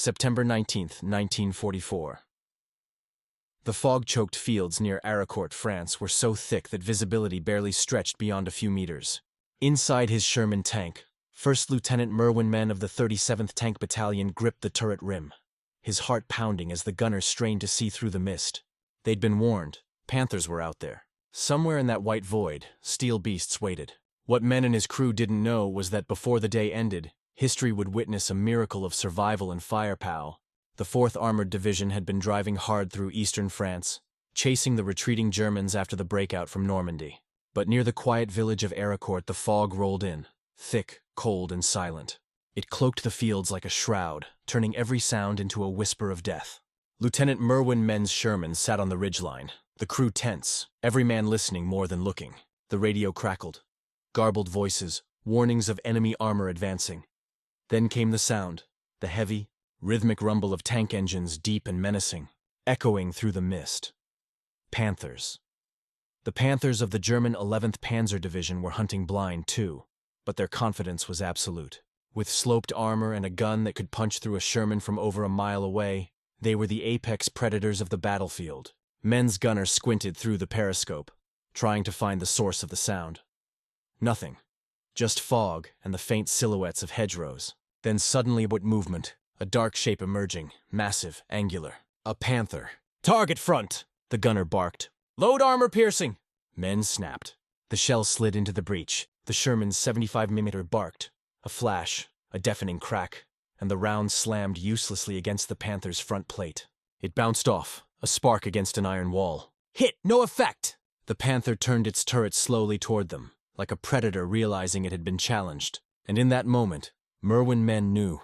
September 19th, 1944. The fog-choked fields near Arracourt, France were so thick that visibility barely stretched beyond a few meters. Inside his Sherman tank, First Lieutenant Merwin Men of the 37th Tank Battalion gripped the turret rim, his heart pounding as the gunner strained to see through the mist. They'd been warned. Panthers were out there. Somewhere in that white void, steel beasts waited. What Men and his crew didn't know was that before the day ended, history would witness a miracle of survival and firepower. The 4th Armored Division had been driving hard through eastern France, chasing the retreating Germans after the breakout from Normandy. But near the quiet village of Arracourt, the fog rolled in, thick, cold, and silent. It cloaked the fields like a shroud, turning every sound into a whisper of death. Lieutenant Merwin Men's Sherman sat on the ridgeline, the crew tense, every man listening more than looking. The radio crackled. Garbled voices, warnings of enemy armor advancing. Then came the sound, the heavy, rhythmic rumble of tank engines, deep and menacing, echoing through the mist. Panthers. The Panthers of the German 11th Panzer Division were hunting blind too, but their confidence was absolute. With sloped armor and a gun that could punch through a Sherman from over a mile away, they were the apex predators of the battlefield. Men's gunner squinted through the periscope, trying to find the source of the sound. Nothing. Just fog and the faint silhouettes of hedgerows. Then suddenly, what movement? A dark shape emerging, massive, angular. A panther. "Target front!" the gunner barked. "Load armor piercing!" Men snapped. The shell slid into the breech. The Sherman's 75mm barked. A flash, a deafening crack, and the round slammed uselessly against the panther's front plate. It bounced off, a spark against an iron wall. "Hit! No effect!" The panther turned its turret slowly toward them, like a predator realizing it had been challenged. And in that moment, Merwin Men knew.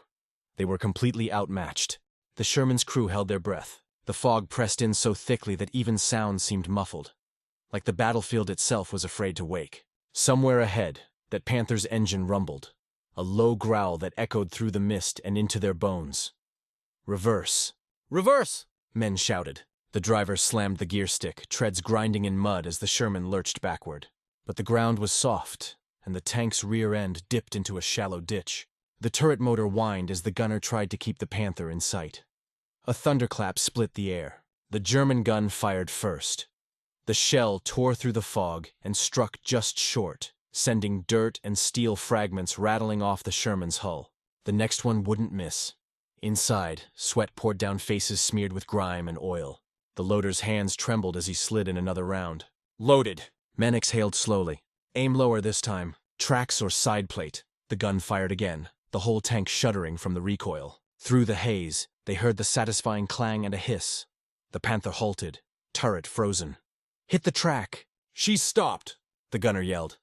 They were completely outmatched. The Sherman's crew held their breath. The fog pressed in so thickly that even sound seemed muffled, like the battlefield itself was afraid to wake. Somewhere ahead, that panther's engine rumbled, a low growl that echoed through the mist and into their bones. "Reverse! Reverse!" Men shouted. The driver slammed the gear stick, treads grinding in mud as the Sherman lurched backward. But the ground was soft, and the tank's rear end dipped into a shallow ditch. The turret motor whined as the gunner tried to keep the Panther in sight. A thunderclap split the air. The German gun fired first. The shell tore through the fog and struck just short, sending dirt and steel fragments rattling off the Sherman's hull. The next one wouldn't miss. Inside, sweat poured down faces smeared with grime and oil. The loader's hands trembled as he slid in another round. "Loaded!" Men exhaled slowly. "Aim lower this time. Tracks or side plate." The gun fired again, the whole tank shuddering from the recoil. Through the haze, they heard the satisfying clang and a hiss. The Panther halted, turret frozen. "Hit the track!" "She's stopped!" the gunner yelled.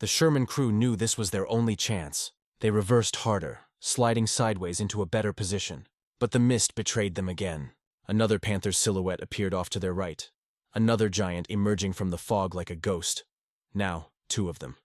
The Sherman crew knew this was their only chance. They reversed harder, sliding sideways into a better position. But the mist betrayed them again. Another Panther's silhouette appeared off to their right. Another giant emerging from the fog like a ghost. Now, two of them.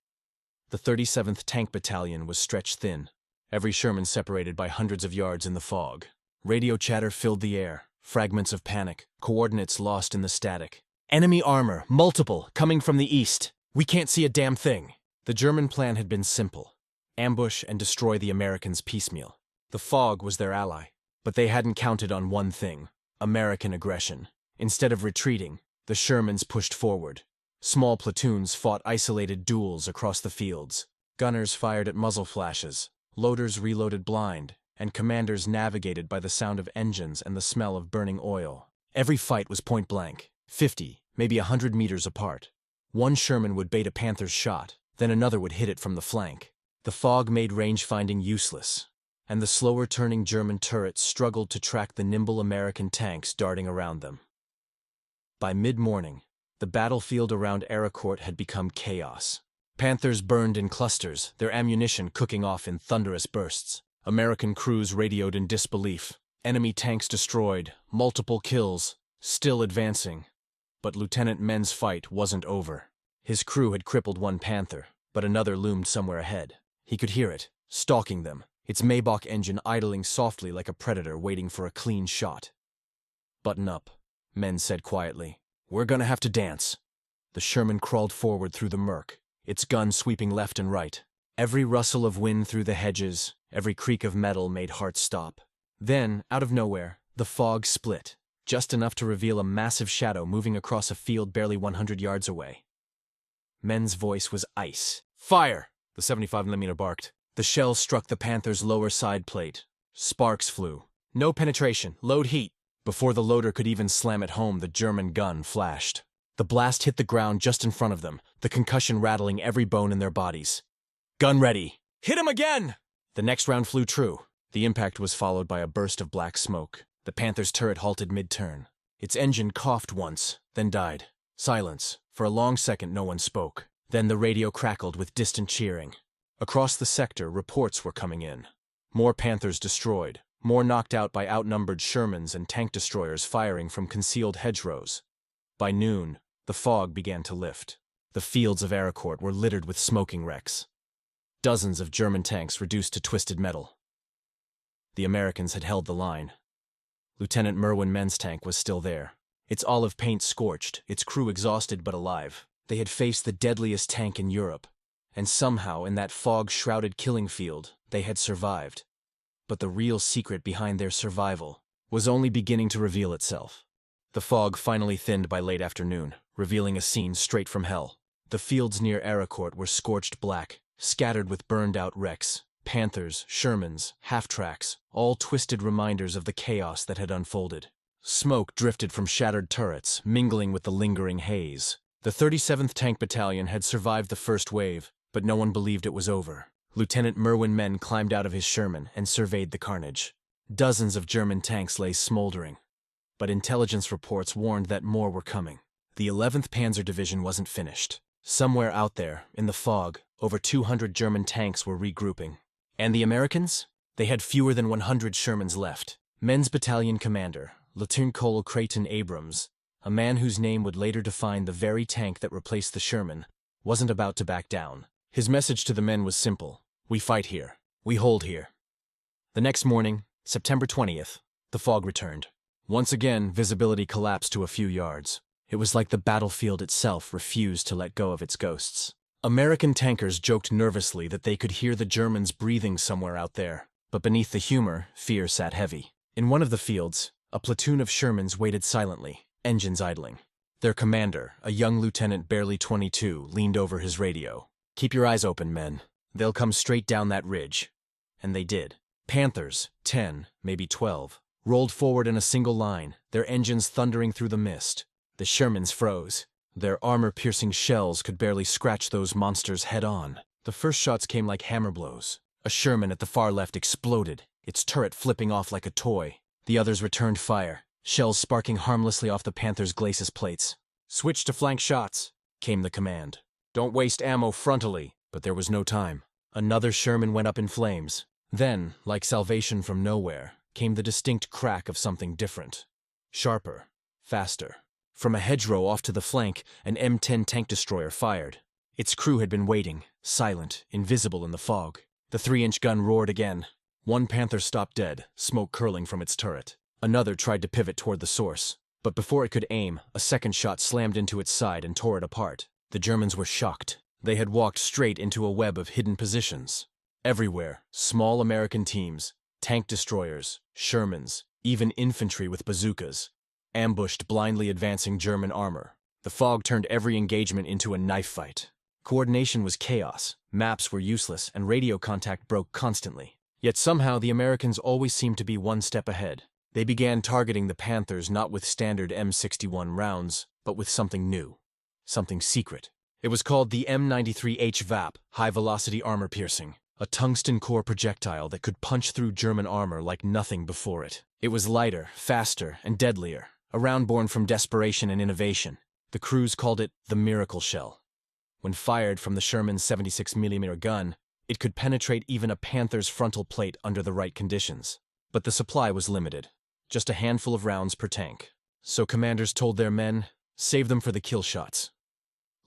The 37th Tank Battalion was stretched thin, every Sherman separated by hundreds of yards in the fog. Radio chatter filled the air, fragments of panic, coordinates lost in the static. "Enemy armor, multiple, coming from the east. We can't see a damn thing." The German plan had been simple: ambush and destroy the Americans piecemeal. The fog was their ally, but they hadn't counted on one thing: American aggression. Instead of retreating, the Shermans pushed forward. Small platoons fought isolated duels across the fields. Gunners fired at muzzle flashes, loaders reloaded blind, and commanders navigated by the sound of engines and the smell of burning oil. Every fight was point blank, 50, maybe 100 meters apart. One Sherman would bait a Panther's shot, then another would hit it from the flank. The fog made range-finding useless, and the slower-turning German turrets struggled to track the nimble American tanks darting around them. By mid-morning, the battlefield around Arracourt had become chaos. Panthers burned in clusters, their ammunition cooking off in thunderous bursts. American crews radioed in disbelief. Enemy tanks destroyed, multiple kills, still advancing. But Lieutenant Men's fight wasn't over. His crew had crippled one Panther, but another loomed somewhere ahead. He could hear it, stalking them, its Maybach engine idling softly like a predator waiting for a clean shot. "Button up," Men said quietly. "We're gonna have to dance." The Sherman crawled forward through the murk, its gun sweeping left and right. Every rustle of wind through the hedges, every creak of metal made hearts stop. Then, out of nowhere, the fog split, just enough to reveal a massive shadow moving across a field barely 100 yards away. Men's voice was ice. "Fire!" the 75mm barked. The shell struck the Panther's lower side plate. Sparks flew. "No penetration. Load heat." Before the loader could even slam it home, the German gun flashed. The blast hit the ground just in front of them, the concussion rattling every bone in their bodies. "Gun ready!" "Hit him again!" The next round flew true. The impact was followed by a burst of black smoke. The Panther's turret halted mid-turn. Its engine coughed once, then died. Silence. For a long second, no one spoke. Then the radio crackled with distant cheering. Across the sector, reports were coming in. More Panthers destroyed, more knocked out by outnumbered Shermans and tank destroyers firing from concealed hedgerows. By noon, the fog began to lift. The fields of Arracourt were littered with smoking wrecks. Dozens of German tanks reduced to twisted metal. The Americans had held the line. Lieutenant Merwin Men's tank was still there. Its olive paint scorched, its crew exhausted but alive. They had faced the deadliest tank in Europe, and somehow in that fog-shrouded killing field, they had survived. But the real secret behind their survival was only beginning to reveal itself. The fog finally thinned by late afternoon, revealing a scene straight from hell. The fields near Arracourt were scorched black, scattered with burned-out wrecks. Panthers, Shermans, half-tracks, all twisted reminders of the chaos that had unfolded. Smoke drifted from shattered turrets, mingling with the lingering haze. The 37th Tank Battalion had survived the first wave, but no one believed it was over. Lieutenant Merwin Men climbed out of his Sherman and surveyed the carnage. Dozens of German tanks lay smoldering, but intelligence reports warned that more were coming. The 11th Panzer Division wasn't finished. Somewhere out there, in the fog, over 200 German tanks were regrouping. And the Americans? They had fewer than 100 Shermans left. Men's battalion commander, Lieutenant Colonel Creighton Abrams, a man whose name would later define the very tank that replaced the Sherman, wasn't about to back down. His message to the men was simple: "We fight here. We hold here." The next morning, September 20th, the fog returned. Once again, visibility collapsed to a few yards. It was like the battlefield itself refused to let go of its ghosts. American tankers joked nervously that they could hear the Germans breathing somewhere out there, but beneath the humor, fear sat heavy. In one of the fields, a platoon of Shermans waited silently, engines idling. Their commander, a young lieutenant barely 22, leaned over his radio. "Keep your eyes open, men. They'll come straight down that ridge." And they did. Panthers, 10, maybe 12, rolled forward in a single line, their engines thundering through the mist. The Shermans froze. Their armor-piercing shells could barely scratch those monsters head-on. The first shots came like hammer blows. A Sherman at the far left exploded, its turret flipping off like a toy. The others returned fire, shells sparking harmlessly off the Panther's glacis plates. "Switch to flank shots," came the command. "Don't waste ammo frontally." But there was no time. Another Sherman went up in flames. Then, like salvation from nowhere, came the distinct crack of something different. Sharper, faster. From a hedgerow off to the flank, an M10 tank destroyer fired. Its crew had been waiting, silent, invisible in the fog. The 3-inch gun roared again. One Panther stopped dead, smoke curling from its turret. Another tried to pivot toward the source, but before it could aim, a second shot slammed into its side and tore it apart. The Germans were shocked. They had walked straight into a web of hidden positions. Everywhere, small American teams, tank destroyers, Shermans, even infantry with bazookas, ambushed blindly advancing German armor. The fog turned every engagement into a knife fight. Coordination was chaos, maps were useless, and radio contact broke constantly. Yet somehow the Americans always seemed to be one step ahead. They began targeting the Panthers not with standard M61 rounds, but with something new, something secret. It was called the M93H VAP, high-velocity armor-piercing, a tungsten core projectile that could punch through German armor like nothing before it. It was lighter, faster, and deadlier, a round born from desperation and innovation. The crews called it the Miracle Shell. When fired from the Sherman's 76mm gun, it could penetrate even a Panther's frontal plate under the right conditions. But the supply was limited, just a handful of rounds per tank. So commanders told their men, save them for the kill shots.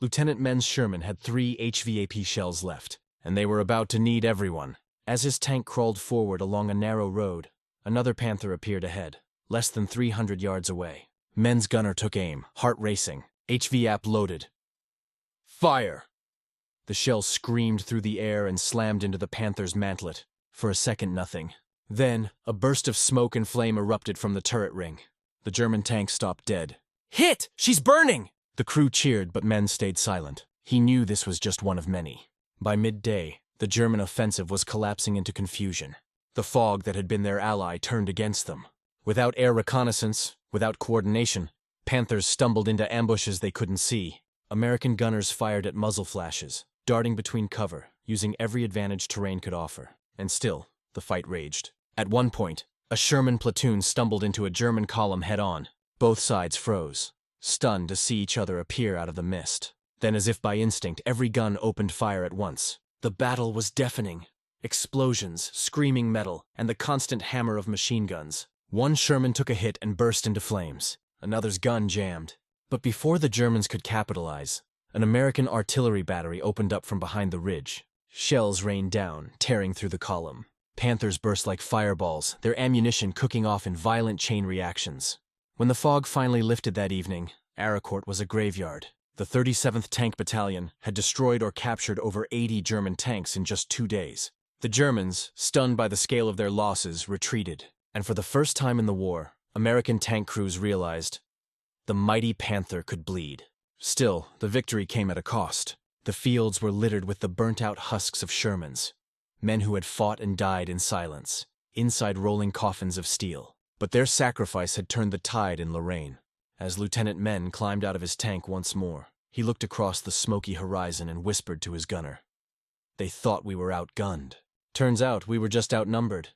Lieutenant Men's Sherman had 3 HVAP shells left, and they were about to need everyone. As his tank crawled forward along a narrow road, another Panther appeared ahead, less than 300 yards away. Men's gunner took aim, heart racing, HVAP loaded. Fire! The shell screamed through the air and slammed into the Panther's mantlet. For a second, nothing. Then, a burst of smoke and flame erupted from the turret ring. The German tank stopped dead. "Hit! She's burning!" The crew cheered, but men stayed silent. He knew this was just one of many. By midday, the German offensive was collapsing into confusion. The fog that had been their ally turned against them. Without air reconnaissance, without coordination, Panthers stumbled into ambushes they couldn't see. American gunners fired at muzzle flashes, darting between cover, using every advantage terrain could offer. And still, the fight raged. At one point, a Sherman platoon stumbled into a German column head-on. Both sides froze, stunned to see each other appear out of the mist. Then, as if by instinct, every gun opened fire at once. The battle was deafening. Explosions, screaming metal, and the constant hammer of machine guns. One Sherman took a hit and burst into flames. Another's gun jammed. But before the Germans could capitalize, an American artillery battery opened up from behind the ridge. Shells rained down, tearing through the column. Panthers burst like fireballs, their ammunition cooking off in violent chain reactions. When the fog finally lifted that evening, Arracourt was a graveyard. The 37th Tank Battalion had destroyed or captured over 80 German tanks in just 2 days. The Germans, stunned by the scale of their losses, retreated. And for the first time in the war, American tank crews realized the mighty Panther could bleed. Still, the victory came at a cost. The fields were littered with the burnt-out husks of Shermans, men who had fought and died in silence, inside rolling coffins of steel. But their sacrifice had turned the tide in Lorraine. As Lieutenant Men climbed out of his tank once more, he looked across the smoky horizon and whispered to his gunner, "They thought we were outgunned. Turns out we were just outnumbered."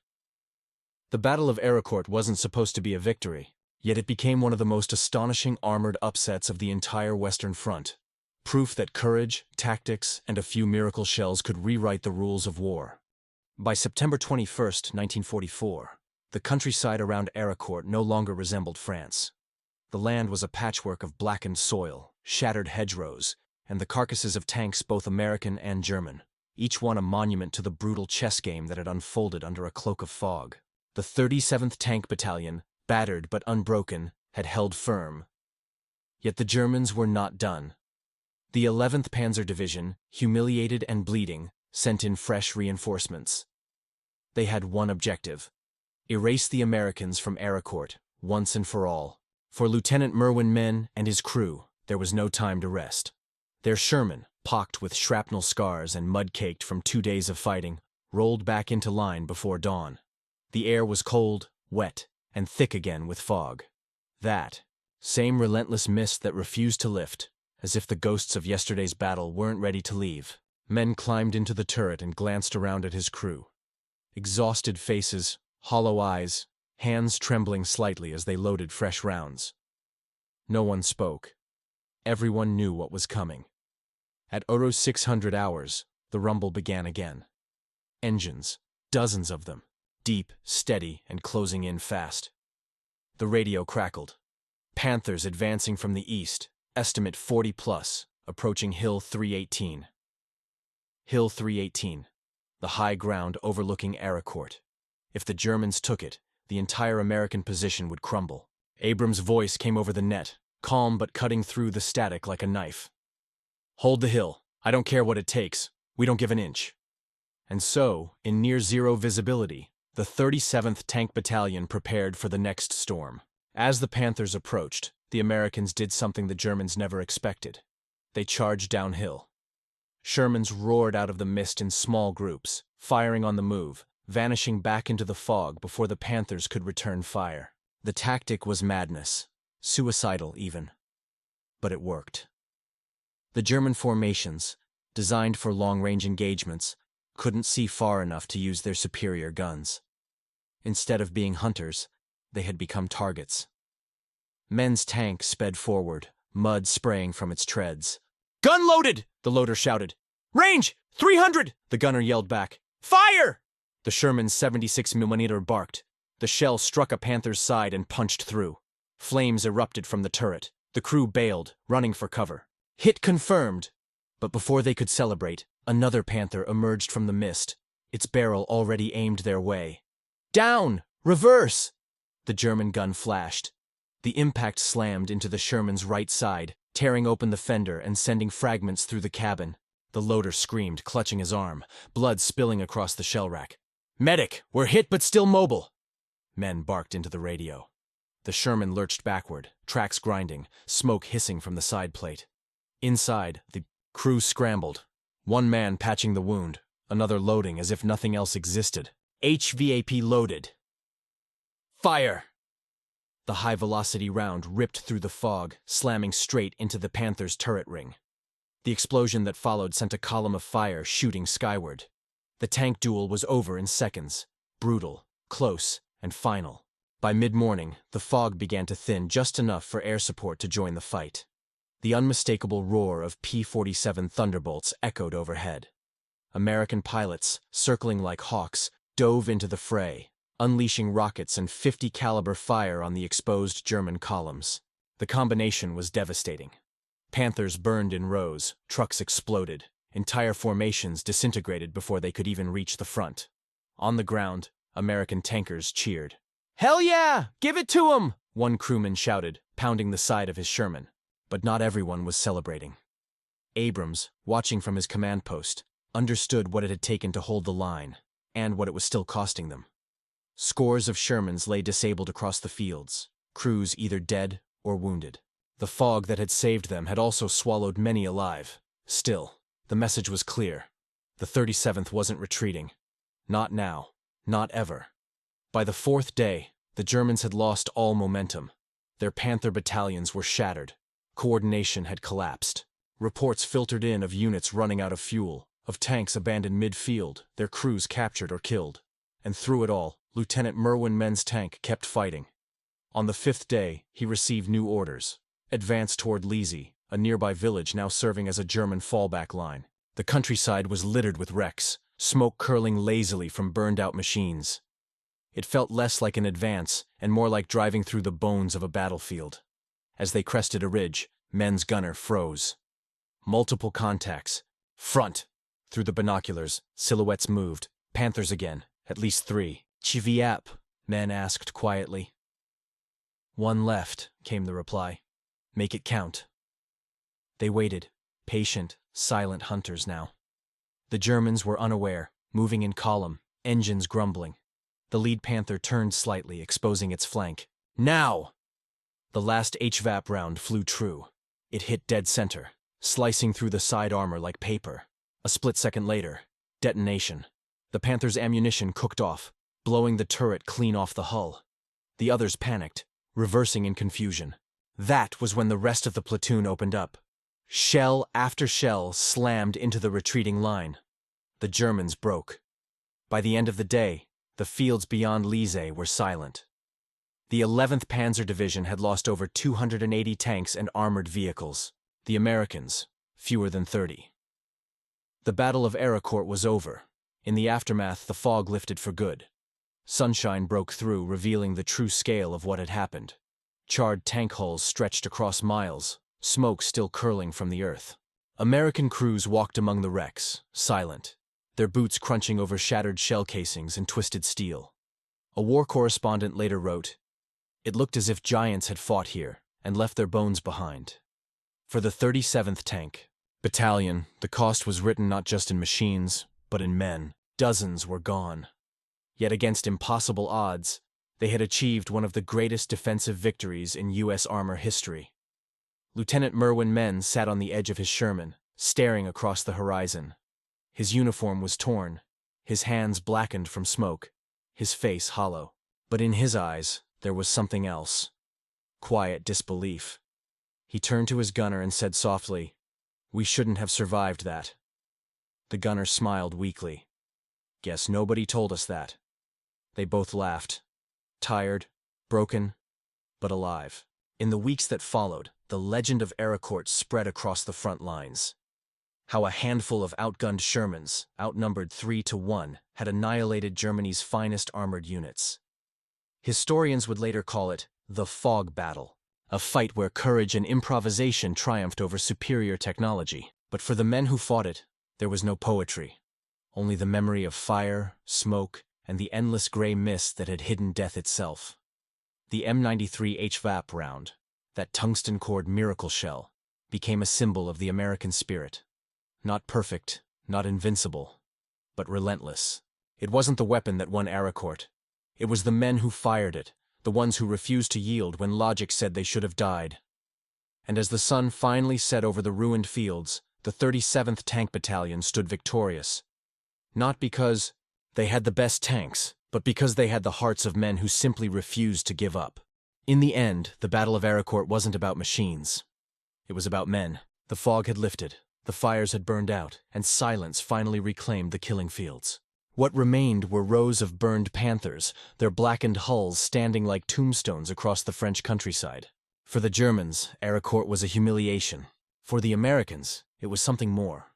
The Battle of Arracourt wasn't supposed to be a victory, yet it became one of the most astonishing armored upsets of the entire Western Front. Proof that courage, tactics, and a few miracle shells could rewrite the rules of war. By September 21, 1944, the countryside around Arracourt no longer resembled France. The land was a patchwork of blackened soil, shattered hedgerows, and the carcasses of tanks both American and German, each one a monument to the brutal chess game that had unfolded under a cloak of fog. The 37th Tank Battalion, battered but unbroken, had held firm. Yet the Germans were not done. The 11th Panzer Division, humiliated and bleeding, sent in fresh reinforcements. They had one objective: erase the Americans from Arracourt, once and for all. For Lieutenant Merwin Men and his crew, there was no time to rest. Their Sherman, pocked with shrapnel scars and mud-caked from 2 days of fighting, rolled back into line before dawn. The air was cold, wet, and thick again with fog. That same relentless mist that refused to lift, as if the ghosts of yesterday's battle weren't ready to leave. Men climbed into the turret and glanced around at his crew. Exhausted faces, hollow eyes, hands trembling slightly as they loaded fresh rounds. No one spoke. Everyone knew what was coming. At 0600 hours, the rumble began again. Engines, dozens of them, deep, steady, and closing in fast. The radio crackled. Panthers advancing from the east, estimate 40 plus, approaching Hill 318. Hill 318, the high ground overlooking Arracourt. If the Germans took it, the entire American position would crumble. Abrams' voice came over the net, calm but cutting through the static like a knife. "Hold the hill. I don't care what it takes. We don't give an inch." And so, in near-zero visibility, the 37th Tank Battalion prepared for the next storm. As the Panthers approached, the Americans did something the Germans never expected. They charged downhill. Shermans roared out of the mist in small groups, firing on the move, vanishing back into the fog before the Panthers could return fire. The tactic was madness, suicidal even. But it worked. The German formations, designed for long-range engagements, couldn't see far enough to use their superior guns. Instead of being hunters, they had become targets. Men's tank sped forward, mud spraying from its treads. "Gun loaded!" the loader shouted. "Range! 300!" the gunner yelled back. "Fire!" The Sherman's 76mm barked. The shell struck a Panther's side and punched through. Flames erupted from the turret. The crew bailed, running for cover. Hit confirmed! But before they could celebrate, another Panther emerged from the mist, its barrel already aimed their way. "Down! Reverse!" The German gun flashed. The impact slammed into the Sherman's right side, tearing open the fender and sending fragments through the cabin. The loader screamed, clutching his arm, blood spilling across the shell rack. Medic, we're hit but still mobile, men barked into the radio. The Sherman lurched backward, tracks grinding, smoke hissing from the side plate. Inside, the crew scrambled, one man patching the wound, another loading as if nothing else existed. HVAP loaded. Fire! The high-velocity round ripped through the fog, slamming straight into the Panthers' turret ring. The explosion that followed sent a column of fire shooting skyward. The tank duel was over in seconds, brutal, close, and final. By mid-morning, the fog began to thin just enough for air support to join the fight. The unmistakable roar of P-47 Thunderbolts echoed overhead. American pilots, circling like hawks, dove into the fray, unleashing rockets and .50 caliber fire on the exposed German columns. The combination was devastating. Panthers burned in rows, trucks exploded, entire formations disintegrated before they could even reach the front. On the ground, American tankers cheered. "Hell yeah! Give it to 'em!" one crewman shouted, pounding the side of his Sherman. But not everyone was celebrating. Abrams, watching from his command post, understood what it had taken to hold the line, and what it was still costing them. Scores of Shermans lay disabled across the fields, crews either dead or wounded. The fog that had saved them had also swallowed many alive. Still, the message was clear. The 37th wasn't retreating. Not now. Not ever. By the fourth day, the Germans had lost all momentum. Their Panther battalions were shattered. Coordination had collapsed. Reports filtered in of units running out of fuel, of tanks abandoned mid-field, their crews captured or killed. And through it all, Lieutenant Merwin Menn's tank kept fighting. On the fifth day, he received new orders. Advance toward Leezy, a nearby village now serving as a German fallback line. The countryside was littered with wrecks, smoke curling lazily from burned-out machines. It felt less like an advance and more like driving through the bones of a battlefield. As they crested a ridge, Menn's gunner froze. Multiple contacts. Front! Through the binoculars, silhouettes moved. Panthers again, at least 3. "Chiviap?" Men asked quietly. "One left," came the reply. "Make it count." They waited, patient, silent hunters now. The Germans were unaware, moving in column, engines grumbling. The lead Panther turned slightly, exposing its flank. "Now!" The last HVAP round flew true. It hit dead center, slicing through the side armor like paper. A split second later, detonation. The Panther's ammunition cooked off, blowing the turret clean off the hull. The others panicked, reversing in confusion. That was when the rest of the platoon opened up. Shell after shell slammed into the retreating line. The Germans broke. By the end of the day, the fields beyond Leezy were silent. The 11th Panzer Division had lost over 280 tanks and armored vehicles. The Americans, fewer than 30. The Battle of Arracourt was over. In the aftermath, the fog lifted for good. Sunshine broke through, revealing the true scale of what had happened. Charred tank hulls stretched across miles, smoke still curling from the earth. American crews walked among the wrecks, silent, their boots crunching over shattered shell casings and twisted steel. A war correspondent later wrote, "It looked as if giants had fought here and left their bones behind." For the 37th Tank Battalion, the cost was written not just in machines, but in men. Dozens were gone. Yet against impossible odds, they had achieved one of the greatest defensive victories in U.S. armor history. Lieutenant Merwin Menn sat on the edge of his Sherman, staring across the horizon. His uniform was torn, his hands blackened from smoke, his face hollow. But in his eyes, there was something else. Quiet disbelief. He turned to his gunner and said softly, "We shouldn't have survived that." The gunner smiled weakly. "Guess nobody told us that." They both laughed. Tired, broken, but alive. In the weeks that followed, the legend of Arracourt spread across the front lines. How a handful of outgunned Shermans, outnumbered 3-1, had annihilated Germany's finest armored units. Historians would later call it the Fog Battle, a fight where courage and improvisation triumphed over superior technology. But for the men who fought it, there was no poetry, only the memory of fire, smoke, and the endless gray mist that had hidden death itself. The M93 HVAP round, that tungsten-cored miracle shell, became a symbol of the American spirit. Not perfect, not invincible, but relentless. It wasn't the weapon that won Arracourt. It was the men who fired it, the ones who refused to yield when logic said they should have died. And as the sun finally set over the ruined fields, the 37th Tank Battalion stood victorious. Not because they had the best tanks, but because they had the hearts of men who simply refused to give up. In the end, the Battle of Arracourt wasn't about machines. It was about men. The fog had lifted, the fires had burned out, and silence finally reclaimed the killing fields. What remained were rows of burned Panthers, their blackened hulls standing like tombstones across the French countryside. For the Germans, Arracourt was a humiliation. For the Americans, it was something more,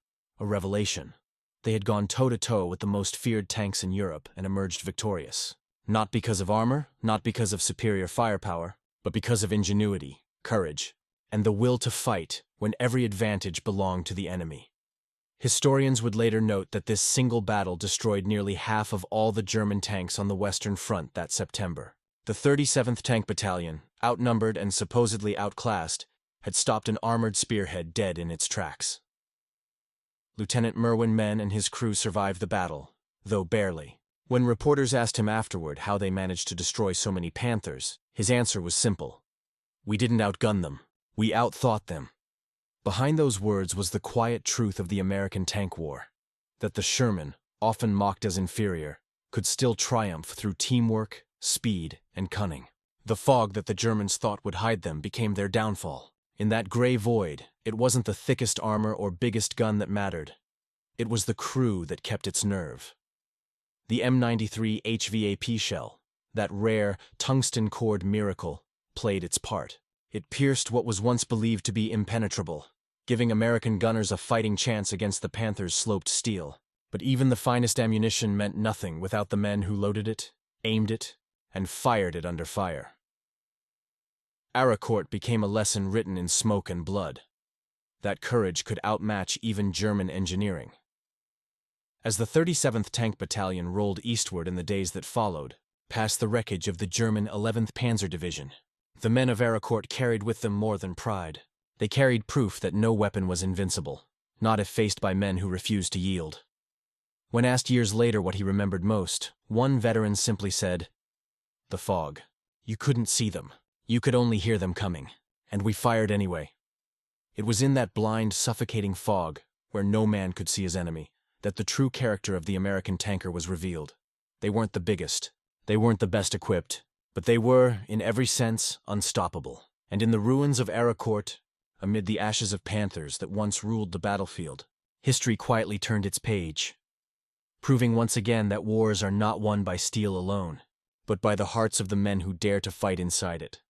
a revelation. They had gone toe-to-toe with the most feared tanks in Europe and emerged victorious. Not because of armor, not because of superior firepower, but because of ingenuity, courage, and the will to fight when every advantage belonged to the enemy. Historians would later note that this single battle destroyed nearly half of all the German tanks on the Western Front that September. The 37th Tank Battalion, outnumbered and supposedly outclassed, had stopped an armored spearhead dead in its tracks. Lieutenant Merwin Men and his crew survived the battle, though barely. When reporters asked him afterward how they managed to destroy so many Panthers, his answer was simple. We didn't outgun them. We outthought them. Behind those words was the quiet truth of the American tank war, that the Sherman, often mocked as inferior, could still triumph through teamwork, speed, and cunning. The fog that the Germans thought would hide them became their downfall. In that gray void, it wasn't the thickest armor or biggest gun that mattered. It was the crew that kept its nerve. The M93 HVAP shell, that rare, tungsten-cored miracle, played its part. It pierced what was once believed to be impenetrable, giving American gunners a fighting chance against the Panthers' sloped steel. But even the finest ammunition meant nothing without the men who loaded it, aimed it, and fired it under fire. Arracourt became a lesson written in smoke and blood. That courage could outmatch even German engineering. As the 37th Tank Battalion rolled eastward in the days that followed, past the wreckage of the German 11th Panzer Division, the men of Arracourt carried with them more than pride. They carried proof that no weapon was invincible, not if faced by men who refused to yield. When asked years later what he remembered most, one veteran simply said, "The fog. You couldn't see them. You could only hear them coming. And we fired anyway." It was in that blind, suffocating fog, where no man could see his enemy, that the true character of the American tanker was revealed. They weren't the biggest. They weren't the best equipped. But they were, in every sense, unstoppable. And in the ruins of Arracourt, amid the ashes of Panthers that once ruled the battlefield, history quietly turned its page, proving once again that wars are not won by steel alone, but by the hearts of the men who dare to fight inside it.